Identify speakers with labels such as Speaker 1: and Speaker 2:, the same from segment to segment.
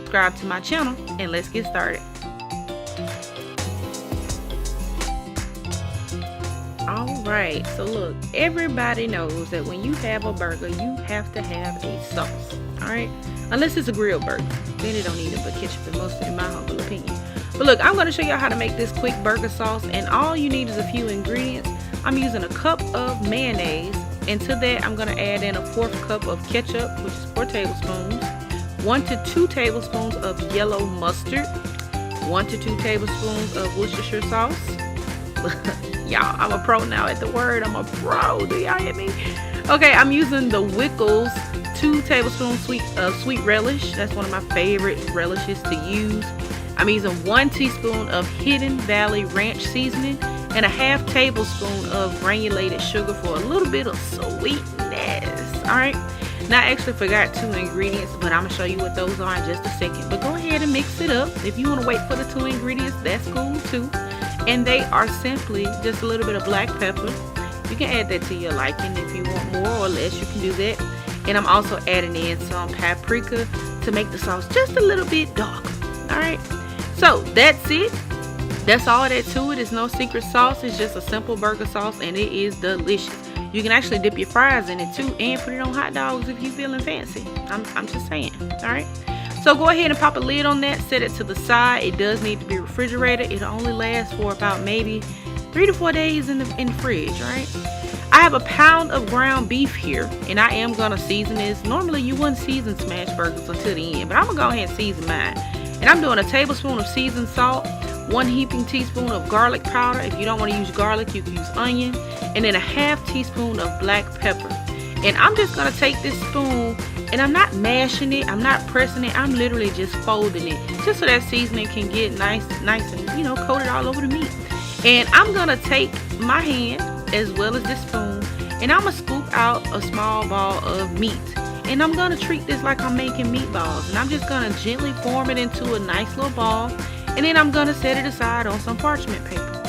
Speaker 1: subscribe to my channel, and let's get started. Alright, so look, everybody knows that when you have a burger, you have to have a sauce. Alright, unless it's a grilled burger, then it don't need it but ketchup and mustard, in my humble opinion. But look, I'm going to show y'all how to make this quick burger sauce, and all you need is a few ingredients. I'm using a cup of mayonnaise, and to that I'm going to add in a 1/4 cup of ketchup, which is 4 tablespoons, 1 to 2 tablespoons of yellow mustard, 1 to 2 tablespoons of Worcestershire sauce. Y'all, I'm a pro now at the word. I'm a pro. Do y'all hear me? Okay, I'm using the Wickles 2 tablespoons sweet relish. That's one of my favorite relishes to use. I'm using 1 teaspoon of Hidden Valley Ranch seasoning and a 1/2 tablespoon of granulated sugar for a little bit of sweetness. Alright, now I actually forgot 2 ingredients, but I'm going to show you what those are in just a second. But go ahead and mix it up. If you want to wait for the 2 ingredients, that's cool too. And they are simply just a little bit of black pepper. You can add that to your liking. If you want more or less, you can do that. And I'm also adding in some paprika to make the sauce just a little bit darker. Alright, so that's it. That's all that to it. It's no secret sauce. It's just a simple burger sauce, and it is delicious. You can actually dip your fries in it too, and put it on hot dogs if you're feeling fancy. I'm just saying. Alright, so go ahead and pop a lid on that, set it to the side. It does need to be refrigerated. It'll only last for about maybe 3 to 4 days in the fridge. Right, I have a pound of ground beef here, and I am gonna season this. Normally you wouldn't season smash burgers until the end, but I'm gonna go ahead and season mine. And I'm doing a tablespoon of seasoned salt, 1 heaping teaspoon of garlic powder. If you don't want to use garlic, you can use onion, and then a 1/2 teaspoon of black pepper. And I'm just gonna take this spoon, and I'm not mashing it, I'm not pressing it, I'm literally just folding it, just so that seasoning can get nice and coated all over the meat. And I'm gonna take my hand as well as this spoon, and I'm gonna scoop out a small ball of meat. And I'm gonna treat this like I'm making meatballs, and I'm just gonna gently form it into a nice little ball, and then I'm gonna set it aside on some parchment paper.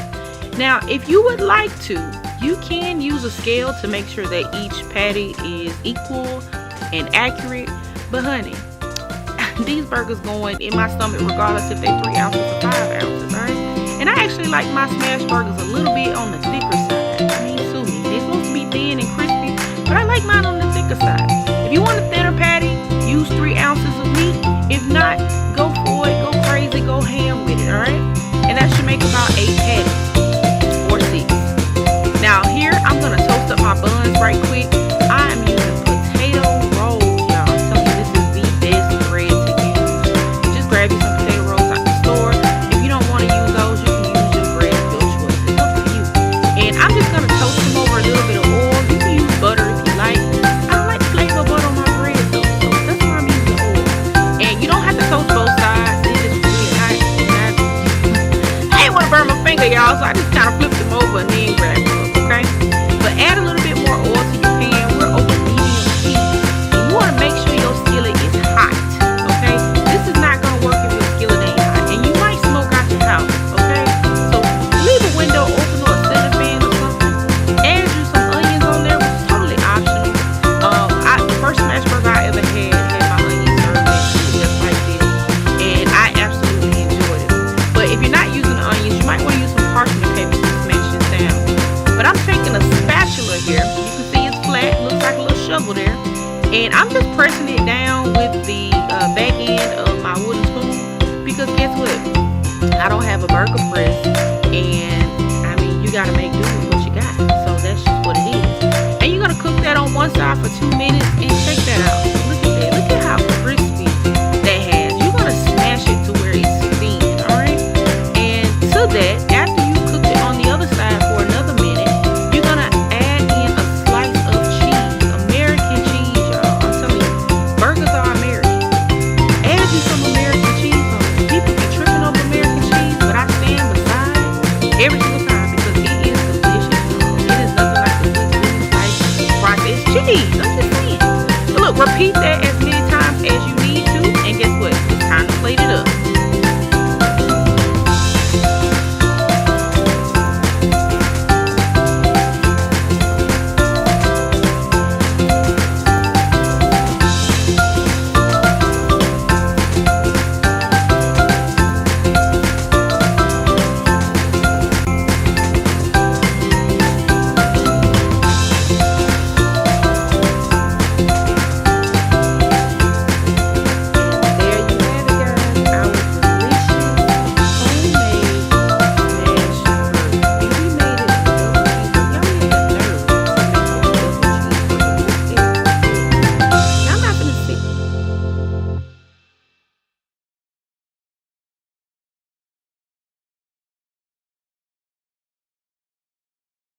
Speaker 1: Now, if you would like to, you can use a scale to make sure that each patty is equal and accurate, but honey, these burgers going in my stomach regardless if they're 3 ounces or 5 ounces, right? And I actually like my smash burgers a little bit on the thicker side. I mean, sue me, they're supposed to be thin and crispy, but I like mine on the thicker side. If you want a thinner patty, use 3 ounces of meat. If not, go for it, go crazy, go ham with it, alright? And that should make about 8 patties or 6. Now here, I'm going to toast up my buns right quick. I am using potato rolls, y'all. I'm telling you, this is the best bread to use. Just grab you some potato rolls out the store. If you don't want to use those, you can use your bread of your choice. It's up to you. And I'm just going to toast them over a little bit of oil. You can use butter if you like. Butter on my bread though, so that's why I'm using oil. And you don't have to toast both sides. It's just really hot. I didn't want to burn my finger, y'all, so I just kind of flipped them over and then grabbed them up, okay? But add a little bit more oil to your pan. We're over medium heat, and you want to make sure your skillet is hot, okay? This is not going to work if your skillet ain't hot, and you might smoke out your house, okay? So leave a window open or a ceiling fan or something. Add you some onions on there, which is totally optional. First smash burger I ever had my onions served just like this, and I absolutely enjoyed it. But if you're not using the onions, you might want to use some parchment paper to smash this down. But I'm taking a spatula here. You can see it's flat, looks like a little shovel there, and I'm just pressing it down with the back end of my wooden spoon, because guess what? I don't have a burger press, and I mean, you gotta make do with what you got. So that's just what it is. And you're gonna cook that on one side for 2 minutes and check that out. Look at that. Look at how crispy that has. You're gonna smash it to where it's thin, alright? And to that, after you cook it on the other side for another minute, you're gonna add in a slice of cheese. American cheese, y'all. I'm telling you, burgers are American. Add you some American cheese on it. People be tripping over American cheese, but I stand beside it every single time because it is delicious. It is nothing like the good cheese. I'm just saying. But look, repeat that